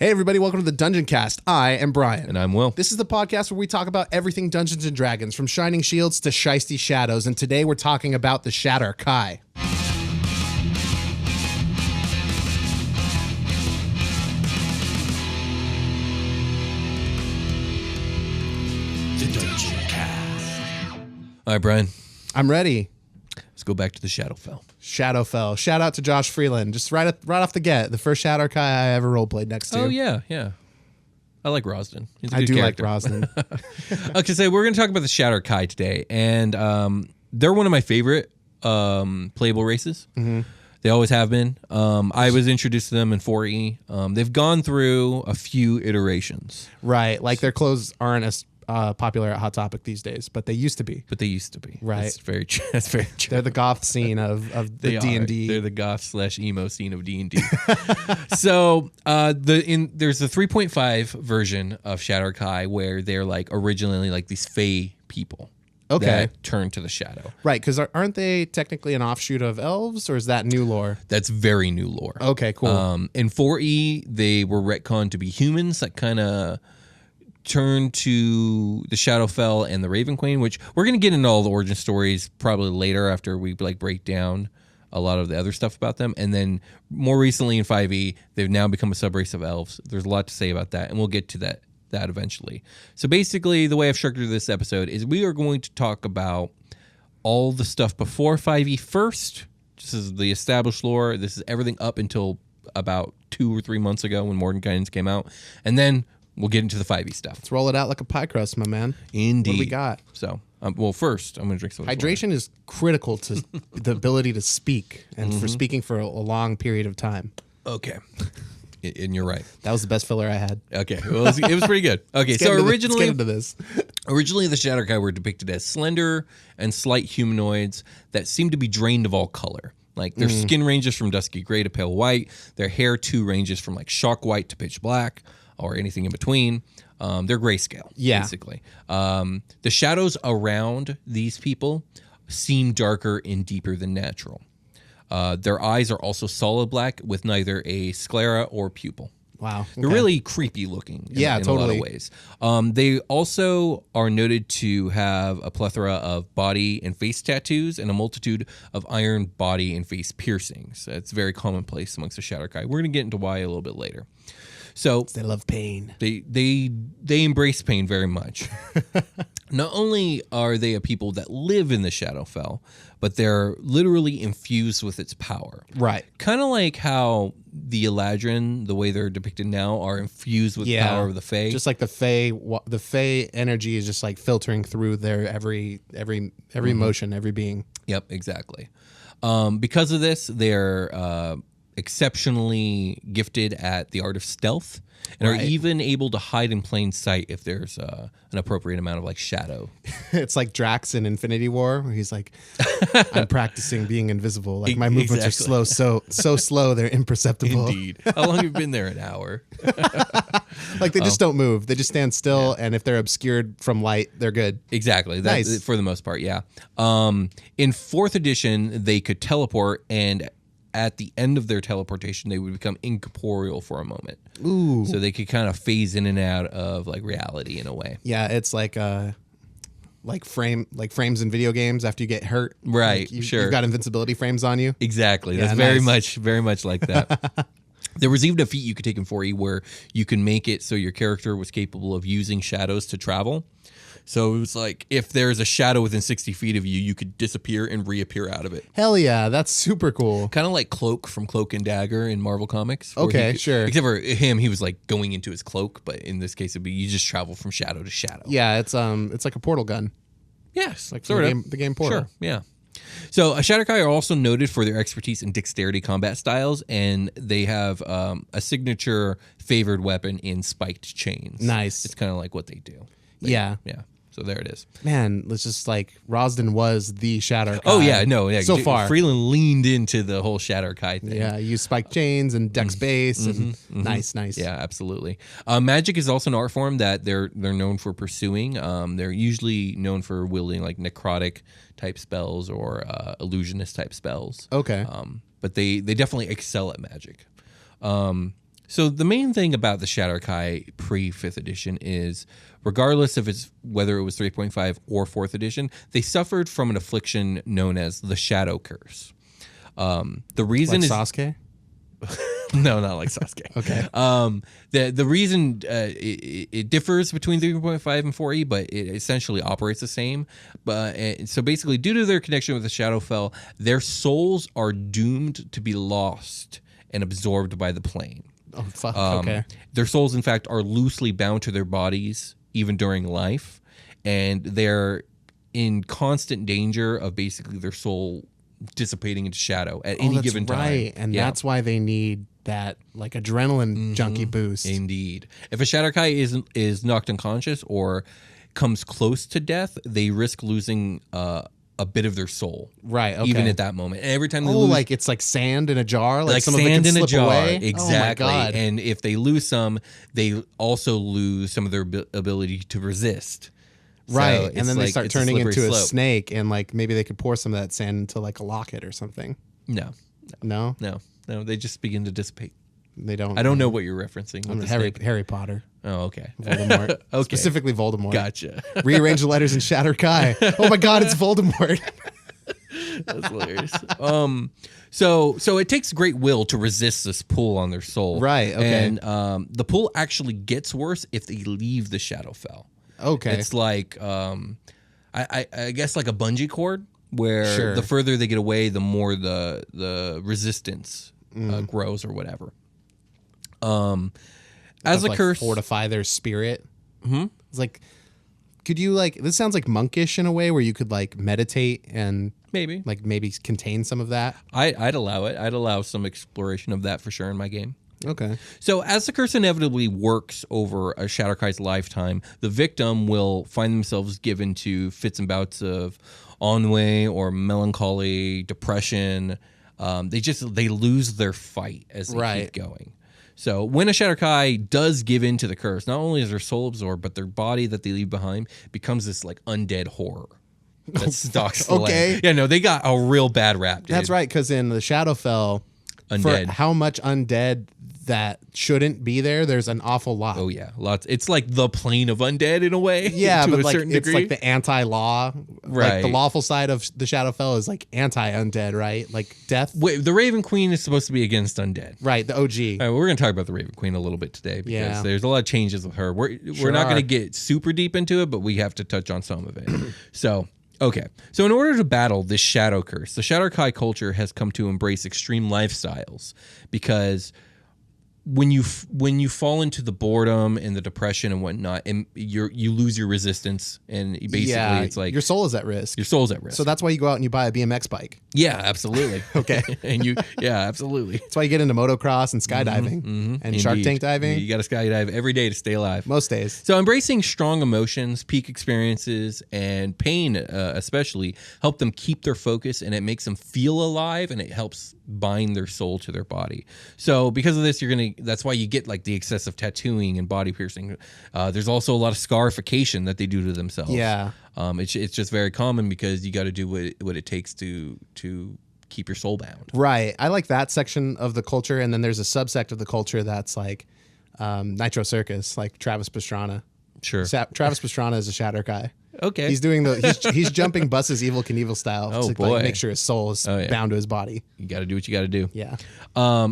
Hey everybody, welcome to the Dungeoncast. I am Brian. And I'm Will. This is the podcast where we talk about everything Dungeons & Dragons, from Shining Shields to Shiesty Shadows, and today we're talking about the Shadar-Kai. The Dungeoncast. All right, Brian. I'm ready. Let's go back to the Shadowfell. Shadowfell. Shout out to Josh Freeland. Just right off the get, the first Shadar-Kai I ever roleplayed next to. Oh, yeah. I like Rosden. He's a I good do character. like Rosden. Okay, so we're going to talk about the Shadar-Kai today, and they're one of my favorite playable races. Mm-hmm. They always have been. I was introduced to them in 4E. They've gone through a few iterations. Right, like their clothes aren't as popular at Hot Topic these days, but they used to be. Right. That's very true. That's very true. They're the goth scene of the D&D. They're the goth/emo scene of D&D. So there's the 3.5 version of Shadar-Kai where they're like originally like these fae people. Okay. That turn to the shadow. Right, because aren't they technically an offshoot of elves, or is that new lore? That's very new lore. Okay, cool. In 4E, they were retconned to be humans that kind of turned to the Shadowfell and the Raven Queen, which we're going to get into all the origin stories probably later after we like break down a lot of the other stuff about them. And then more recently in 5E, they've now become a subrace of elves. There's a lot to say about that, and we'll get to that eventually. So basically, the way I've structured this episode is we are going to talk about all the stuff before 5E first. This is the established lore. This is everything up until about 2 or 3 months ago when Mordenkainen came out. And then we'll get into the 5E stuff. Let's roll it out like a pie crust, my man. Indeed. What do we got? So, well, first, I'm going to drink some Hydration is critical to the ability to speak and for speaking for a long period of time. Okay. And you're right. That was the best filler I had. Okay. Well, it was pretty good. Okay, so originally, let's get into this. Originally, the Shadowkai were depicted as slender and slight humanoids that seemed to be drained of all color. Like, their skin ranges from dusky gray to pale white. Their hair, too, ranges from, like, chalk white to pitch black or anything in between. They're grayscale, basically. The shadows around these people seem darker and deeper than natural. Their eyes are also solid black with neither a sclera or pupil. Wow. Okay. They're really creepy looking in a lot of ways. They also are noted to have a plethora of body and face tattoos and a multitude of iron body and face piercings. It's very commonplace amongst the Shadowkai. We're going to get into why a little bit later. So they love pain. They embrace pain very much. Not only are they a people that live in the Shadowfell, but they're literally infused with its power. Right. Kind of like how the Eladrin, the way they're depicted now, are infused with the power of the Fae. Just like the Fae energy is just like filtering through their every emotion, every being. Yep, exactly. Because of this, they're exceptionally gifted at the art of stealth and are even able to hide in plain sight if there's an appropriate amount of like shadow. It's like Drax in Infinity War, where he's like, I'm practicing being invisible. Like my movements are slow, so slow they're imperceptible. Indeed. How long have you been there? An hour. Like they just don't move. They just stand still, and if they're obscured from light, they're good. Exactly. Nice. For the most part, yeah. In 4th edition, they could teleport, and at the end of their teleportation, they would become incorporeal for a moment. Ooh. So they could kind of phase in and out of like reality in a way. Yeah, it's like frames in video games after you get hurt. Right, like sure. You've got invincibility frames on you. Exactly. Yeah, That's very much like that. There was even a feat you could take in 4E where you can make it so your character was capable of using shadows to travel. So it was like if there's a shadow within 60 feet of you, you could disappear and reappear out of it. Hell yeah, that's super cool. Kind of like Cloak from Cloak and Dagger in Marvel Comics. Okay, sure. Except for him, he was like going into his cloak, but in this case, it'd be you just travel from shadow to shadow. Yeah, it's like a portal gun. Yes, like sort of the game Portal. Sure, yeah. So Shadowkai are also noted for their expertise in dexterity combat styles, and they have a signature favored weapon in spiked chains. Nice. It's kind of like what they do. Yeah. So there it is. Man, let's just like Rosden was the Shadar-Kai. Oh yeah, no, yeah. So far, Freeland leaned into the whole Shadar-Kai thing. Yeah, you spike chains and dex base and nice. Yeah, absolutely. Magic is also an art form that they're known for pursuing. They're usually known for wielding like necrotic type spells or illusionist type spells. Okay. But they definitely excel at magic. So the main thing about the Shadar-Kai pre-5th edition is, regardless of whether it was 3.5 or 4th edition, they suffered from an affliction known as the Shadow Curse. The reason like is Sasuke? No, not like Sasuke. Okay. The reason it differs between 3.5 and 4e, but it essentially operates the same. But so basically, due to their connection with the Shadowfell, their souls are doomed to be lost and absorbed by the plane. Oh, fuck. Okay. Their souls, in fact, are loosely bound to their bodies even during life, and they're in constant danger of basically their soul dissipating into shadow at any given time. Right, and that's why they need that like adrenaline junkie boost. Indeed. If a Shadar-Kai is knocked unconscious or comes close to death, they risk losing a bit of their soul. Right. Okay. Even at that moment. And every time they lose, like it's like sand in a jar. Like some sand of it can in a slip jar. away. Exactly. Oh my God. And if they lose some, they also lose some of their ability to resist. Right. So and then they start turning into slope. a snake, and like maybe they could pour some of that sand into like a locket or something. No. They just begin to dissipate. They don't. I don't know what you're referencing. Harry Potter. Oh, okay. Voldemort. Okay. Specifically Voldemort. Gotcha. Rearrange the letters in Shadar-Kai. Oh my God, it's Voldemort. That's hilarious. So it takes great will to resist this pull on their soul. Right. Okay. And the pull actually gets worse if they leave the Shadowfell. Okay. It's like I guess like a bungee cord, where Sure. the further they get away, the more the resistance grows or whatever. As a like curse, fortify their spirit. It's like, could you like? This sounds like monkish in a way, where you could like meditate and maybe contain some of that. I'd allow it. I'd allow some exploration of that for sure in my game. Okay. So as the curse inevitably works over a Shadar-Kai's lifetime, the victim will find themselves given to fits and bouts of ennui or melancholy, depression. They lose their fight as they keep going. So when a Shadar-Kai does give in to the curse, not only is their soul absorbed, but their body that they leave behind becomes this like undead horror that stalks the land. Yeah, no, they got a real bad rap, dude. That's right, because in the Shadowfell, undead. For how much undead that shouldn't be there, there's an awful lot. Oh yeah, lots. It's like the plane of undead in a way. Yeah, to but a like certain it's degree. like the anti-law. Right. Like the lawful side of the Shadowfell is like anti-undead, right? Like death. Wait, the Raven Queen is supposed to be against undead. Right, the OG. All right, we're going to talk about the Raven Queen a little bit today because there's a lot of changes with her. We're not going to get super deep into it, but we have to touch on some of it. So in order to battle this shadow curse, the Shadar-Kai culture has come to embrace extreme lifestyles because when you fall into the boredom and the depression and whatnot, and you lose your resistance, and basically it's like your soul is at risk. Your soul's at risk. So that's why you go out and you buy a BMX bike. Yeah, absolutely. Okay. Absolutely. That's why you get into motocross and skydiving and Shark Tank diving. You got to skydive every day to stay alive. Most days. So embracing strong emotions, peak experiences, and pain especially help them keep their focus, and it makes them feel alive, and it helps bind their soul to their body. So because of this, that's why you get like the excessive tattooing and body piercing. There's also a lot of scarification that they do to themselves. Yeah. It's just very common because you got to do what it takes to keep your soul bound. Right. I like that section of the culture, and then there's a subsect of the culture that's like Nitro Circus, like Travis Pastrana. Sure. Travis Pastrana is a Shadar-Kai. Okay. He's doing he's jumping buses Evel Knievel style to boy. like make sure his soul is bound to his body. You got to do what you got to do. Yeah.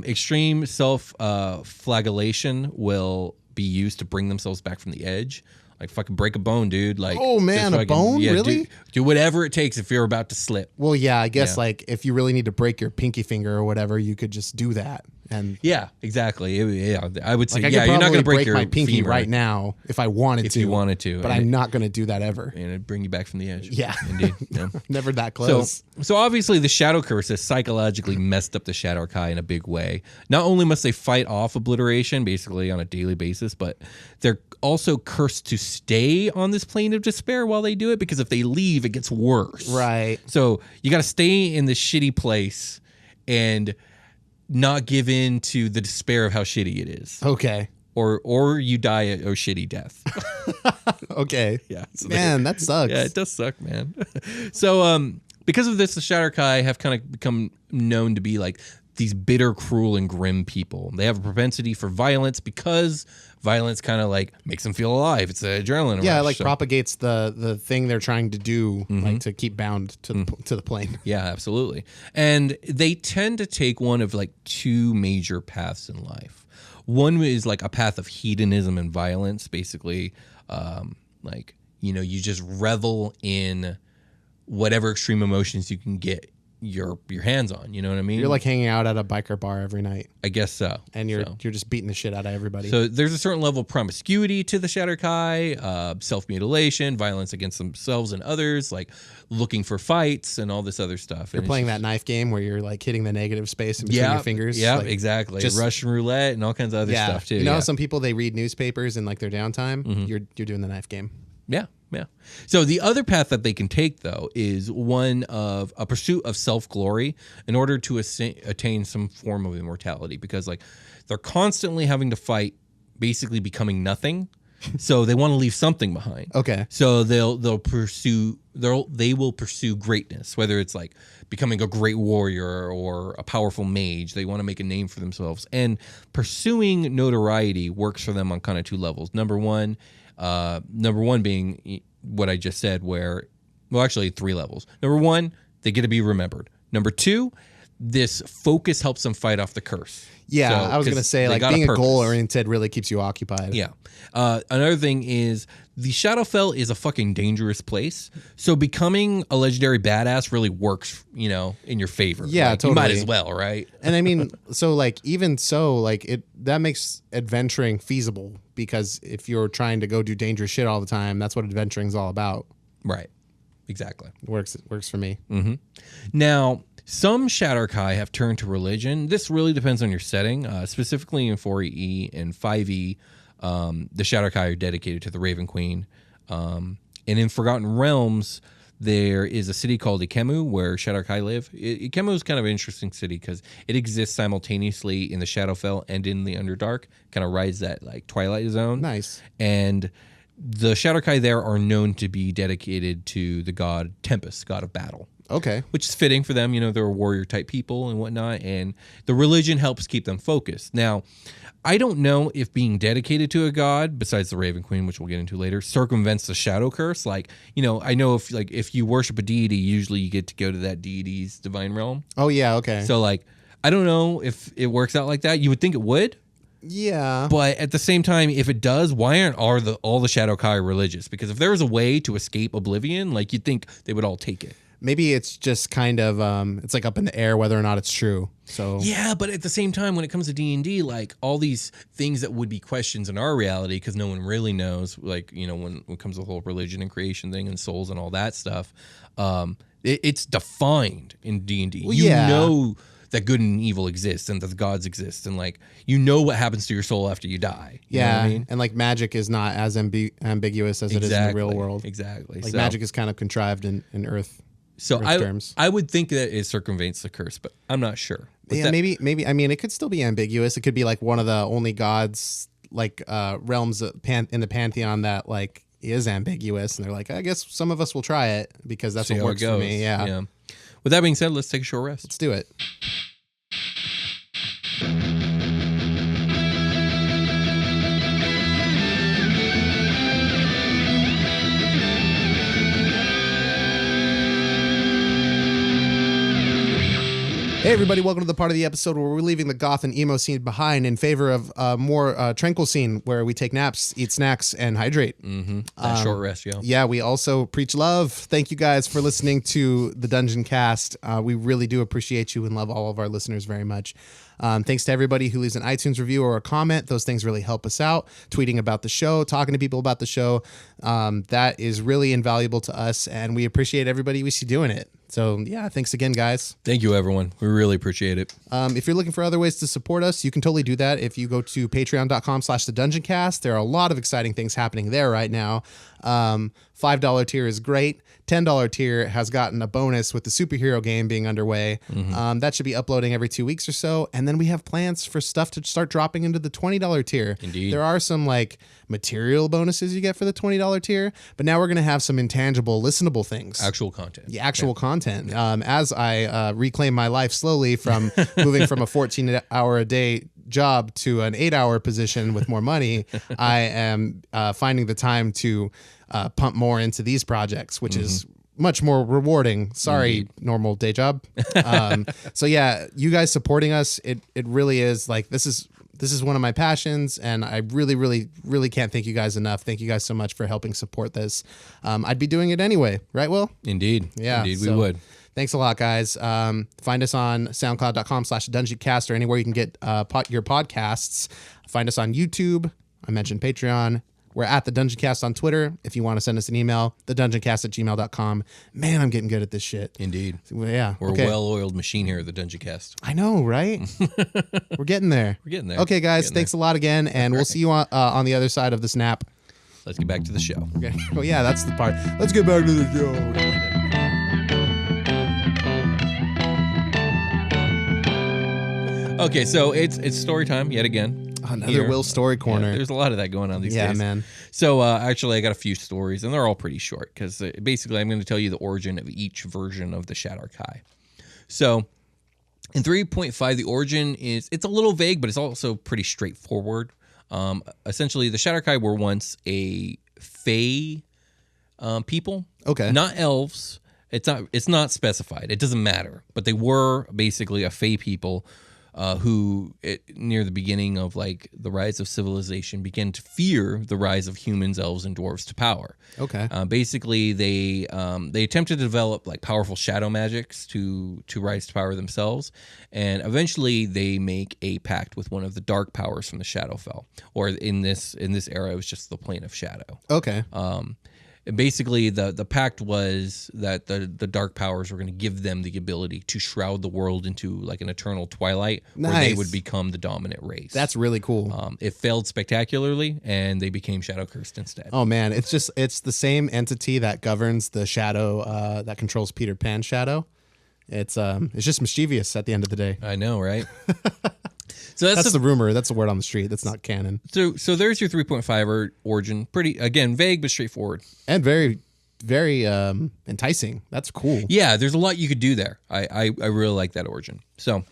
Extreme flagellation will be used to bring themselves back from the edge. Like fucking break a bone, dude. Like, oh man, a bone? Really? Do whatever it takes if you're about to slip. Well, yeah, I guess like if you really need to break your pinky finger or whatever, you could just do that. And yeah, exactly. Yeah, I would say like, you're not going to break your my pinky femur right now if I wanted to. If you wanted to, but I'm not going to do that ever. And it'd bring you back from the edge. Yeah, indeed. Yeah. Never that close. So obviously the Shadow Curse has psychologically messed up the Shadar-Kai in a big way. Not only must they fight off obliteration basically on a daily basis, but they're also cursed to stay on this plane of despair while they do it, because if they leave, it gets worse. Right. So you got to stay in this shitty place and not give in to the despair of how shitty it is. Okay. Or you die a shitty death. Okay. Yeah. So man, that sucks. Yeah, it does suck, man. So because of this, the Shadar-Kai have kind of become known to be like these bitter, cruel, and grim people. They have a propensity for violence because violence kind of like makes them feel alive. It's an adrenaline Yeah, rush, it like propagates the thing they're trying to do, like to keep bound to the plane. Yeah, absolutely. And they tend to take one of like two major paths in life. One is like a path of hedonism and violence, basically, like, you know, you just revel in whatever extreme emotions you can get your hands on. You know what I mean? You're like hanging out at a biker bar every night. I guess so. And you're just beating the shit out of everybody. So there's a certain level of promiscuity to the Shadar-Kai, self-mutilation, violence against themselves and others, like looking for fights and all this other stuff. You're playing that knife game where you're like hitting the negative space in between your fingers. Yeah, like, exactly. Russian roulette and all kinds of other stuff too. You know, some people, they read newspapers in like their downtime. You're doing the knife game. Yeah. Yeah. So the other path that they can take, though, is one of a pursuit of self-glory in order to attain some form of immortality, because like they're constantly having to fight, basically becoming nothing. So they want to leave something behind. Okay. So they will pursue greatness, whether it's like becoming a great warrior or a powerful mage. They want to make a name for themselves, and pursuing notoriety works for them on kind of two levels. Number one being what I just said, where, well, actually 3 levels. Number one, they get to be remembered. Number two, this focus helps them fight off the curse. Yeah, So, I was going to say, like, being a goal-oriented really keeps you occupied. Yeah. Another thing is the Shadowfell is a fucking dangerous place. So becoming a legendary badass really works, you know, in your favor. Yeah, like, totally. You might as well, right? And I mean, so like, even so, like, that makes adventuring feasible, because if you're trying to go do dangerous shit all the time, that's what adventuring's all about. Right. Exactly. Works for me. Mm-hmm. Now, some Shadar-Kai have turned to religion. This really depends on your setting. Specifically in 4E and 5E, the Shadar-Kai are dedicated to the Raven Queen. And in Forgotten Realms, there is a city called Ikemu where Shadar-Kai live. Ikemu is kind of an interesting city because it exists simultaneously in the Shadowfell and in the Underdark. Kind of rides that like Twilight Zone. Nice. And the Shadar-Kai there are known to be dedicated to the god Tempest, god of battle. Okay. Which is fitting for them. You know, they're warrior type people and whatnot, and the religion helps keep them focused. Now, I don't know if being dedicated to a god, besides the Raven Queen, which we'll get into later, circumvents the shadow curse. Like, you know, I know if you worship a deity, usually you get to go to that deity's divine realm. Oh, yeah, okay. So, like, I don't know if it works out like that. You would think it would. Yeah. But at the same time, if it does, why aren't all the Shadowkai religious? Because if there was a way to escape oblivion, like, you'd think they would all take it. Maybe it's just kind of it's like up in the air whether or not it's true. So yeah, but at the same time, when it comes to D&D, like all these things that would be questions in our reality, because no one really knows, like, you know, when it comes to the whole religion and creation thing and souls and all that stuff, it's defined in D&D. Well, you yeah. know that good and evil exists and that the gods exist, and like you know what happens to your soul after you die. You know what I mean? And like magic is not as ambiguous as it is in the real world. Exactly. Like magic is kind of contrived in Earth. So terms. I would think that it circumvents the curse, but I'm not sure. Yeah, maybe. I mean, it could still be ambiguous. It could be like one of the only gods, like realms in the pantheon that like is ambiguous, and they're like, I guess some of us will try it because that's what works for me. Yeah. With that being said, let's take a short rest. Let's do it. Hey everybody, welcome to the part of the episode where we're leaving the goth and emo scene behind in favor of a more tranquil scene where we take naps, eat snacks, and hydrate. Mm-hmm. That short rest, yo. Yeah, we also preach love. Thank you guys for listening to the Dungeoncast. We really do appreciate you and love all of our listeners very much. Thanks to everybody who leaves an iTunes review or a comment. Those things really help us out. Tweeting about the show, talking to people about the show. That is really invaluable to us, and we appreciate everybody we see doing it. So, yeah, thanks again, guys. Thank you, everyone. We really appreciate it. If you're looking for other ways to support us, you can totally do that if you go to patreon.com/thedungeoncast. There are a lot of exciting things happening there right now. $5 tier is great. $10 tier has gotten a bonus with the superhero game being underway. That should be uploading every 2 weeks or so. And then we have plans for stuff to start dropping into the $20 tier. Indeed. There are some like material bonuses you get for the $20 tier, but now we're going to have some intangible, listenable things. Actual content. The actual content. As I reclaim my life slowly from moving from a 14-hour-a-day job to an 8-hour position with more money, I am finding the time to pump more into these projects, which is much more rewarding. Sorry, normal day job. So yeah, you guys supporting us, it really is like, this is one of my passions, and I really, really, really can't thank you guys enough. Thank you guys so much for helping support this. I'd be doing it anyway, right, Will? Indeed. Yeah. Indeed, we would. Thanks a lot, guys. Find us on soundcloud.com/Dungeoncast or anywhere you can get your podcasts. Find us on YouTube. I mentioned Patreon. We're at the Dungeoncast on Twitter. If you want to send us an email, thedungeoncast@gmail.com. Man, I'm getting good at this shit. Indeed. Yeah. We're a well-oiled machine here at the Dungeoncast. I know, right? We're getting there. We're getting there. Okay, guys. Thanks a lot again, and we'll see you on the other side of the snap. Let's get back to the show. Okay. Well, yeah, that's the part. Let's get back to the show. Okay, so it's story time yet again. Another Here. Will story corner. Yeah, there's a lot of that going on these days. Yeah, man. So actually, I got a few stories, and they're all pretty short because basically I'm going to tell you the origin of each version of the Shadar-Kai. So in 3.5, the origin it's a little vague, but it's also pretty straightforward. Essentially, the Shadar-Kai were once a fae people. Okay. Not elves. It's not specified. It doesn't matter. But they were basically a fae people who, near the beginning of like the rise of civilization, began to fear the rise of humans, elves, and dwarves to power. Okay. Basically, they attempted to develop like powerful shadow magics to rise to power themselves, and eventually they make a pact with one of the dark powers from the Shadowfell, or in this era, it was just the plane of shadow. Okay. Basically, the pact was that the dark powers were going to give them the ability to shroud the world into like an eternal twilight, where they would become the dominant race. That's really cool. It failed spectacularly, and they became shadow cursed instead. Oh man, it's the same entity that governs the shadow that controls Peter Pan's shadow. It's just mischievous at the end of the day. I know, right? So that's the rumor. That's the word on the street. That's not canon. So there's your 3.5 origin. Pretty, again, vague but straightforward. And very, very enticing. That's cool. Yeah, there's a lot you could do there. I really like that origin. So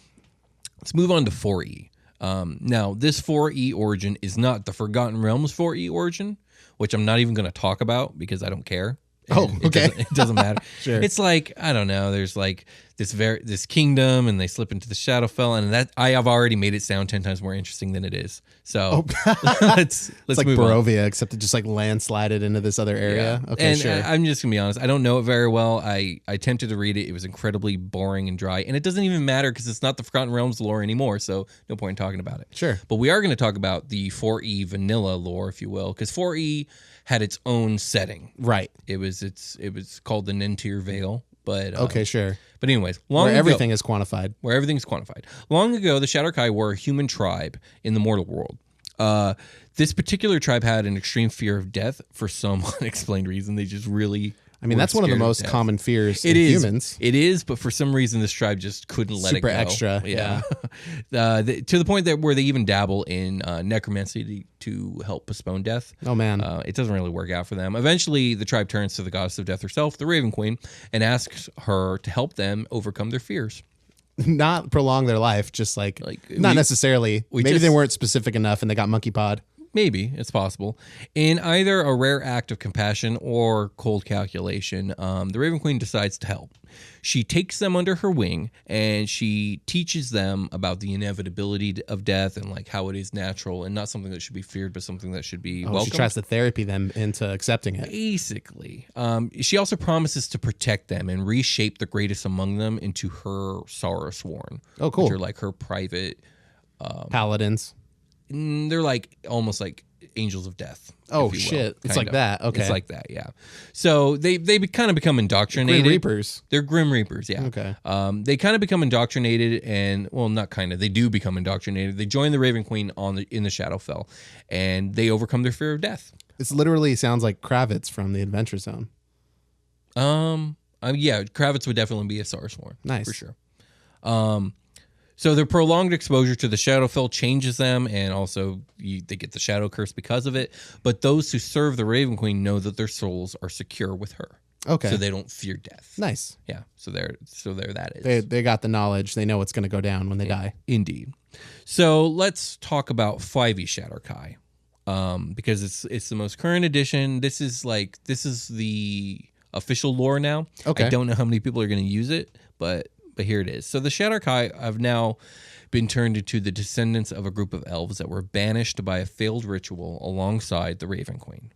let's move on to 4E. Now, this 4E origin is not the Forgotten Realms 4E origin, which I'm not even going to talk about because I don't care. Okay. It doesn't matter. Sure. It's like, I don't know, there's like this kingdom, and they slip into the Shadowfell, and that I have already made it sound 10 times more interesting than it is. So let's it's like move Barovia, on. except it just like landslided into this other area. Yeah. Okay, and sure. I'm just gonna be honest, I don't know it very well. I attempted to read it. It was incredibly boring and dry, and it doesn't even matter because it's not the Forgotten Realms lore anymore, so no point in talking about it. Sure. But we are going to talk about the 4E vanilla lore, if you will, because 4E had its own setting. Right. It was called the Nentir Vale. But okay, sure. But anyways, where everything is quantified. Where everything's quantified. Long ago, the Shadar-Kai were a human tribe in the mortal world. This particular tribe had an extreme fear of death for some unexplained reason. They just really... I mean, that's one of the most common fears in humans. It is, but for some reason, this tribe just couldn't let it go. Super extra, yeah. To the point that where they even dabble in necromancy to help postpone death. Oh, man. It doesn't really work out for them. Eventually, the tribe turns to the goddess of death herself, the Raven Queen, and asks her to help them overcome their fears. Not prolong their life, just not necessarily. Maybe they weren't specific enough and they got monkey pod. Maybe, it's possible. In either a rare act of compassion or cold calculation, the Raven Queen decides to help. She takes them under her wing, and she teaches them about the inevitability of death and like how it is natural and not something that should be feared, but something that should be welcomed. She tries to therapy them into accepting it. Basically. She also promises to protect them and reshape the greatest among them into her Sorrow Sworn. Oh, cool. Which are like her private... paladins. They're like almost like angels of death. Oh shit! It's like that. Okay, it's like that. Yeah. So they kind of become indoctrinated. Grim Reapers. They're Grim Reapers. Yeah. Okay. They kind of become indoctrinated, and well, not kind of. They do become indoctrinated. They join the Raven Queen in the Shadowfell, and they overcome their fear of death. This literally sounds like Kravitz from the Adventure Zone. Yeah, Kravitz would definitely be a Sarsworn. Nice. For sure. So their prolonged exposure to the Shadowfell changes them, and also they get the Shadow Curse because of it. But those who serve the Raven Queen know that their souls are secure with her. Okay. So they don't fear death. Nice. Yeah. So there that is. They got the knowledge. They know what's going to go down when they die. Indeed. So let's talk about 5e Shadar-Kai. Because it's the most current edition. This is the official lore now. Okay. I don't know how many people are going to use it, but here it is. So the Shadar-Kai have now been turned into the descendants of a group of elves that were banished by a failed ritual alongside the Raven Queen.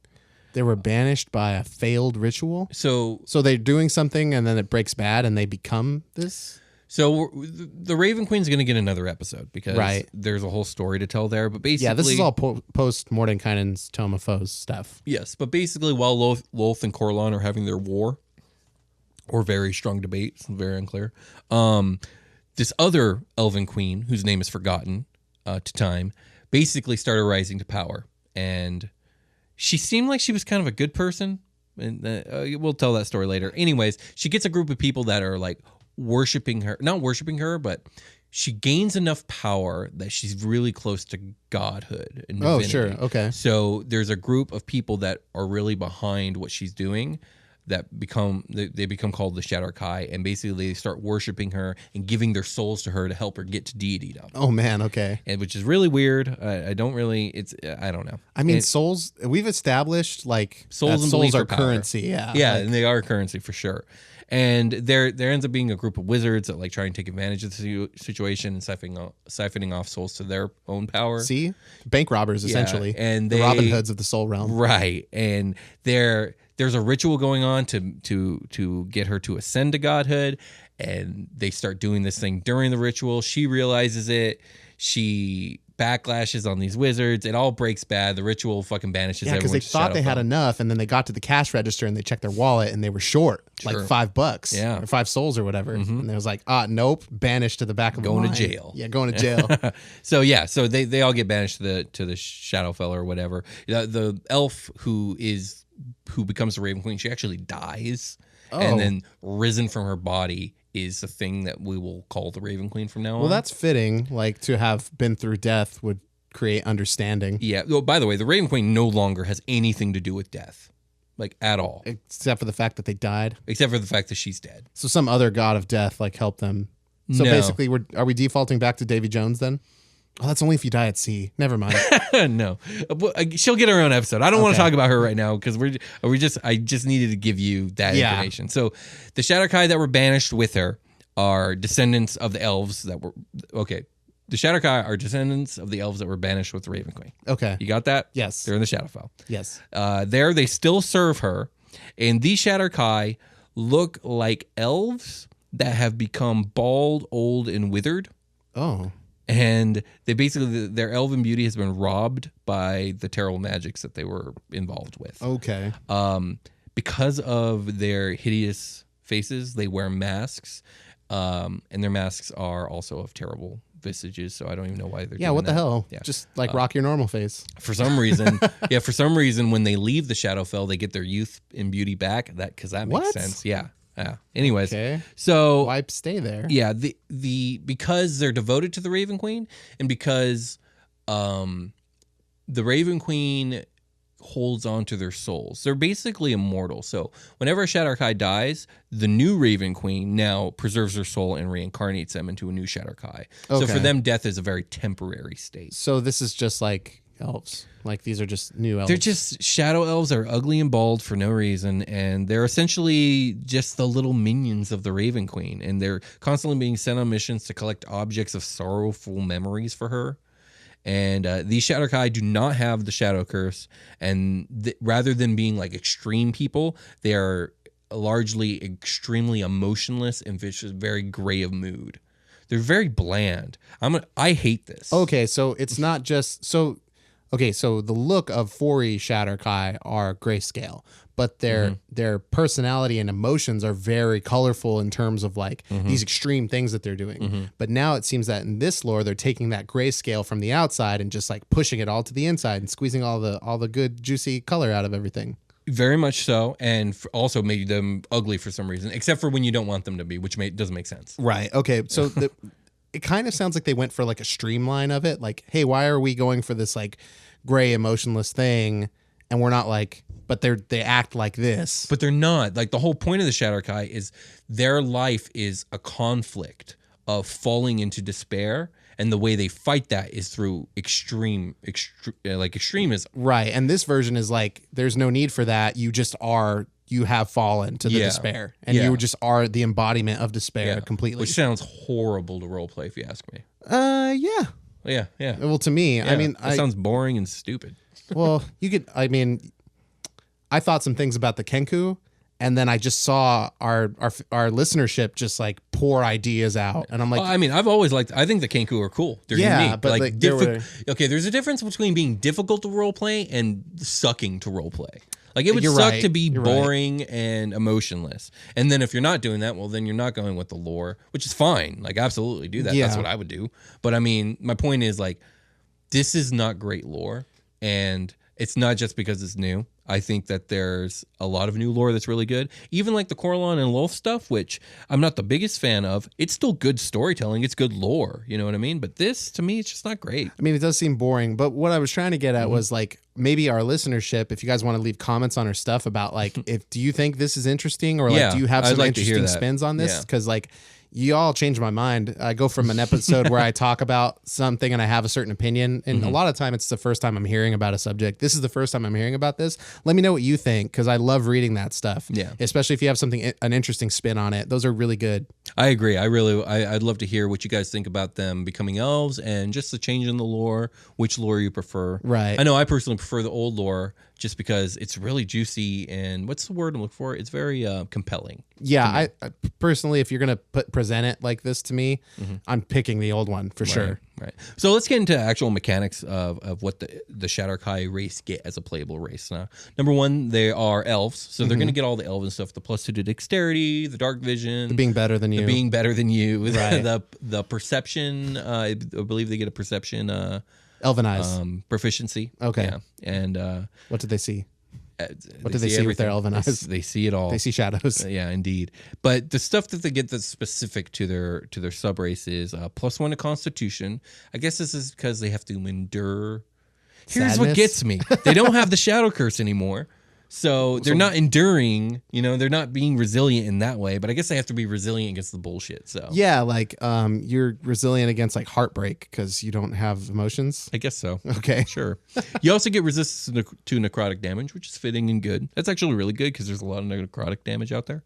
They were banished by a failed ritual? So they're doing something and then it breaks bad and they become this? So the Raven Queen's going to get another episode because there's a whole story to tell there. But basically... Yeah, this is all post Mordenkainen's Tome of Foes stuff. Yes, but basically while Lolth and Corlon are having their war, or very strong debate, it's very unclear, this other Elven Queen, whose name is forgotten to time, basically started rising to power. And she seemed like she was kind of a good person. And we'll tell that story later. Anyways, she gets a group of people that are like not worshiping her, but she gains enough power that she's really close to godhood and divinity. Oh, sure. Okay. So there's a group of people that are really behind what she's doing that they become called the Shadar-Kai, and basically they start worshiping her and giving their souls to her to help her get to deitydom. Oh man, okay. And which is really weird. I don't know. I mean, souls, we've established like souls are currency. Yeah. Yeah, and they are currency for sure. And there ends up being a group of wizards that like try and take advantage of the situation and siphoning off souls to their own power. See? Bank robbers, essentially. And the Robin Hoods of the soul realm. Right. And there's a ritual going on to get her to ascend to godhood, and they start doing this thing during the ritual. She realizes it. She backlashes on these wizards. It all breaks bad. The ritual fucking banishes everyone. Yeah, because they thought they had enough, and then they got to the cash register and they checked their wallet and they were short, like $5, or 5 souls or whatever. Mm-hmm. And they was like, nope, banished to the back of going the line. to jail. Yeah, going to jail. So they all get banished to the Shadowfell or whatever. The elf who becomes the Raven Queen, she actually dies, and then risen from her body is the thing that we will call the Raven Queen from now on. Well, that's fitting. Like, to have been through death would create understanding. Yeah. Well, by the way, the Raven Queen no longer has anything to do with death, like at all, except for the fact that they died. Except for the fact that she's dead. So some other god of death like helped them. So basically, are we defaulting back to Davy Jones then? Oh, that's only if you die at sea. Never mind. No, she'll get her own episode. I don't want to talk about her right now because I just needed to give you that information. So the Shadar-Kai that were banished with her are descendants of the elves that were The Shadar-Kai are descendants of the elves that were banished with the Raven Queen. Okay, you got that? Yes, they're in the Shadowfell. Yes, there they still serve her, and these Shadar-Kai look like elves that have become bald, old, and withered. Oh. And they basically, their elven beauty has been robbed by the terrible magics that they were involved with. Okay. Because of their hideous faces, they wear masks, and their masks are also of terrible visages. So I don't even know why they're doing what the that. hell? Yeah. Just like rock your normal face. For some reason, when they leave the Shadowfell, they get their youth and beauty back. Because that makes sense. Yeah. Yeah. Anyways, so why stay there? Yeah, because they're devoted to the Raven Queen, and because the Raven Queen holds on to their souls. They're basically immortal. So whenever a Shadar-Kai dies, the new Raven Queen now preserves their soul and reincarnates them into a new Shadar-Kai. So for them, death is a very temporary state. So this is just like elves. Like these are just new elves. They're just shadow elves that are ugly and bald for no reason, and they're essentially just the little minions of the Raven Queen, and they're constantly being sent on missions to collect objects of sorrowful memories for her. And these Shadar-Kai do not have the Shadow Curse, and rather than being like extreme people, they are largely extremely emotionless and vicious, very gray of mood. They're very bland. I hate this. Okay, so it's not just so. Okay, so the look of 4E Shadar-Kai are grayscale, but their personality and emotions are very colorful in terms of like these extreme things that they're doing. But now it seems that in this lore, they're taking that grayscale from the outside and just like pushing it all to the inside and squeezing all the good juicy color out of everything. Very much so, and also made them ugly for some reason, except for when you don't want them to be, which doesn't make sense. Right. Okay. So it kind of sounds like they went for like a streamline of it. Like, hey, why are we going for this like gray emotionless thing, and we're not like, but they act like this. But they're not. Like the whole point of the Shadar-Kai is their life is a conflict of falling into despair. And the way they fight that is through extremism. Right. And this version is like, there's no need for that. You just are, you have fallen to the despair. And you just are the embodiment of despair completely. Which sounds horrible to roleplay if you ask me. Yeah. Yeah. Well, to me, I mean, it sounds boring and stupid. Well, I thought some things about the Kenku, and then I just saw our listenership just like pour ideas out, and I'm like, I've always liked. I think the Kenku are cool. They're unique. But like there's a difference between being difficult to roleplay and sucking to roleplay. Like it would suck to be boring and emotionless. And then if you're not doing that, well, then you're not going with the lore, which is fine. Like absolutely do that. That's what I would do. But I mean, my point is like, this is not great lore, and it's not just because it's new. I think that there's a lot of new lore that's really good. Even like the Corlon and Lolth stuff, which I'm not the biggest fan of. It's still good storytelling. It's good lore. You know what I mean? But this, to me, it's just not great. I mean, it does seem boring. But what I was trying to get at was like maybe our listenership, if you guys want to leave comments on our stuff about like, do you think this is interesting? Or like, do you have some interesting spins on this? Because like, you all changed my mind. I go from an episode where I talk about something and I have a certain opinion, and a lot of time it's the first time I'm hearing about a subject. This is the first time I'm hearing about this. Let me know what you think, because I love reading that stuff. Yeah, especially if you have an interesting spin on it. Those are really good. I agree. I'd love to hear what you guys think about them becoming elves and just the change in the lore. Which lore you prefer? Right. I know I personally prefer the old lore just because it's really juicy and what's the word I'm looking for? It's very compelling. Yeah, I personally, if you're gonna present it like this to me, I'm picking the old one for sure. Right. So let's get into actual mechanics of what the Shadar-Kai race get as a playable race. Now, number one, they are elves, so they're going to get all the elven stuff: the +2 to dexterity, the dark vision, the being better than you, right. the perception. I believe they get a perception. Elven eyes, proficiency. Okay. Yeah. And what did they see? What do they see everything with their elven eyes? They see it all. They see shadows. Yeah, indeed. But the stuff that they get that's specific to their sub race is +1 to Constitution. I guess this is because they have to endure. Here's what gets me: they don't have the Shadow Curse anymore, so they're not enduring. They're not being resilient in that way. But I guess they have to be resilient against the bullshit. So yeah, like you're resilient against like heartbreak because you don't have emotions. I guess so. Okay, sure. You also get resistance to necrotic damage, which is fitting and good. That's actually really good because there's a lot of necrotic damage out there.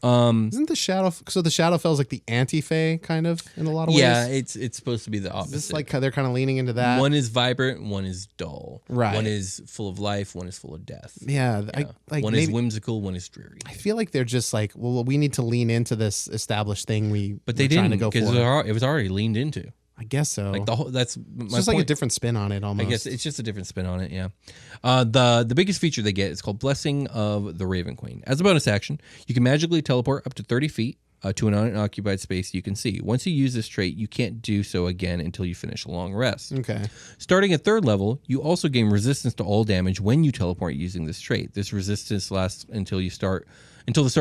Isn't the Shadowfell is like the anti-Fae kind of in a lot of ways? Yeah, it's supposed to be the opposite. Is this like they're kind of leaning into that? One is vibrant, one is dull. Right. One is full of life, one is full of death. Yeah. One is whimsical, one is dreary. I feel like they're just like, well, we need to lean into this established thing but they didn't, because it was already leaned into. I guess so. Like that's it's just like a different spin on it almost. I guess it's just a different spin on it, yeah. The biggest feature they get is called Blessing of the Raven Queen. As a bonus action, you can magically teleport up to 30 feet to an unoccupied space you can see. Once you use this trait, you can't do so again until you finish a long rest. Okay. Starting at 3rd level, you also gain resistance to all damage when you teleport using this trait. This resistance lasts until the start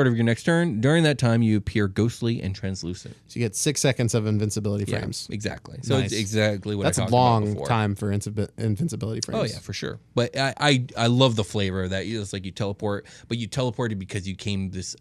of your next turn. During that time, you appear ghostly and translucent. So you get 6 seconds of invincibility frames. Exactly. So it's exactly what that's I talked a long about before. time for invincibility frames. Oh yeah, for sure. But I love the flavor of that. It's like you teleport, but you teleported because you came this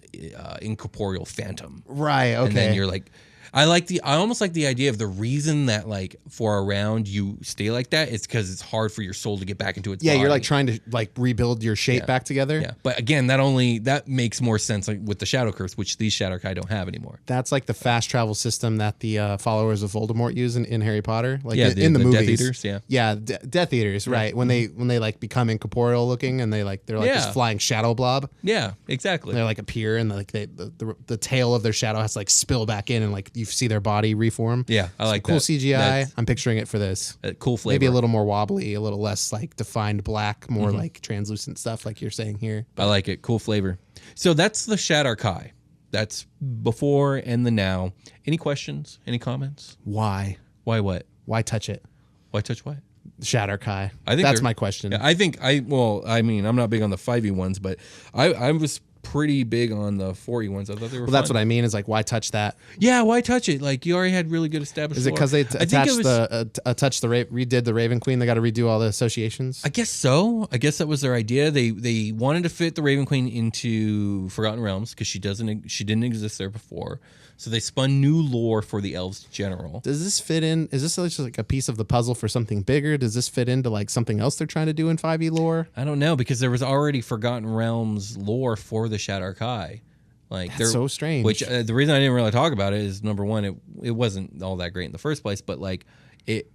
incorporeal phantom. Right. Okay. And then you're like, I almost like the idea of the reason that like for a round you stay like that. It's because it's hard for your soul to get back into its body. You're like trying to like rebuild your shape back together. Yeah, but again, that makes more sense like with the Shadow Curse, which these Shadar-Kai don't have anymore. That's like the fast travel system that the followers of Voldemort use in Harry Potter. Like in the movies. Death Eaters, Death Eaters, right? When they like become incorporeal looking and they're like this flying shadow blob. Yeah, exactly. They like appear and like the tail of their shadow has to like spill back in and like you see their body reform. Yeah, I like cool that. CGI. I'm picturing it for this. Cool flavor. Maybe a little more wobbly, a little less like defined black, more like translucent stuff like you're saying here. I like it. Cool flavor. So that's the Shadar-Kai. That's before and the now. Any questions? Any comments? Why? Why what? Why touch it? Why touch what? Shadar-Kai? I think That's my question. Yeah, I'm not big on the 5e ones, but I was pretty big on the 4e ones. I thought they were fun. That's what I mean is like, why touch that? Yeah, why touch it? Like, you already had really good established Is it lore. because they redid the Raven Queen? They got to redo all the associations? I guess so. I guess that was their idea. They wanted to fit the Raven Queen into Forgotten Realms because she didn't exist there before. So they spun new lore for the elves general. Does this fit in? Is this just like a piece of the puzzle for something bigger? Does this fit into like something else they're trying to do in 5e lore? I don't know, because there was already Forgotten Realms lore for the Shadar-Kai. Like, That's so strange. Which the reason I didn't really talk about it is, number one, it wasn't all that great in the first place, but like it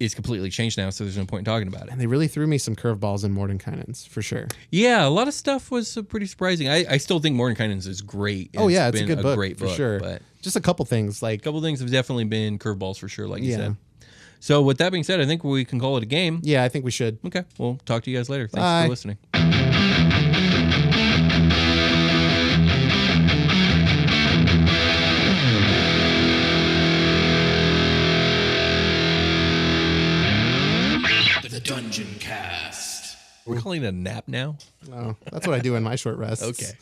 is completely changed now, so there's no point in talking about it. And they really threw me some curveballs in Mordenkainen's for sure. Yeah, a lot of stuff was pretty surprising. I still think Mordenkainen's is great. Oh yeah, it's a been good book great for book, sure. But just a couple things a couple things have definitely been curveballs for sure, like you Yeah. said. So with that being said, I think we can call it a game. Yeah, I think we should. Okay, we'll talk to you guys later. Thanks Bye. for listening. The Dungeoncast. We're calling it a nap now? Oh, that's what I do in my short rests. Okay.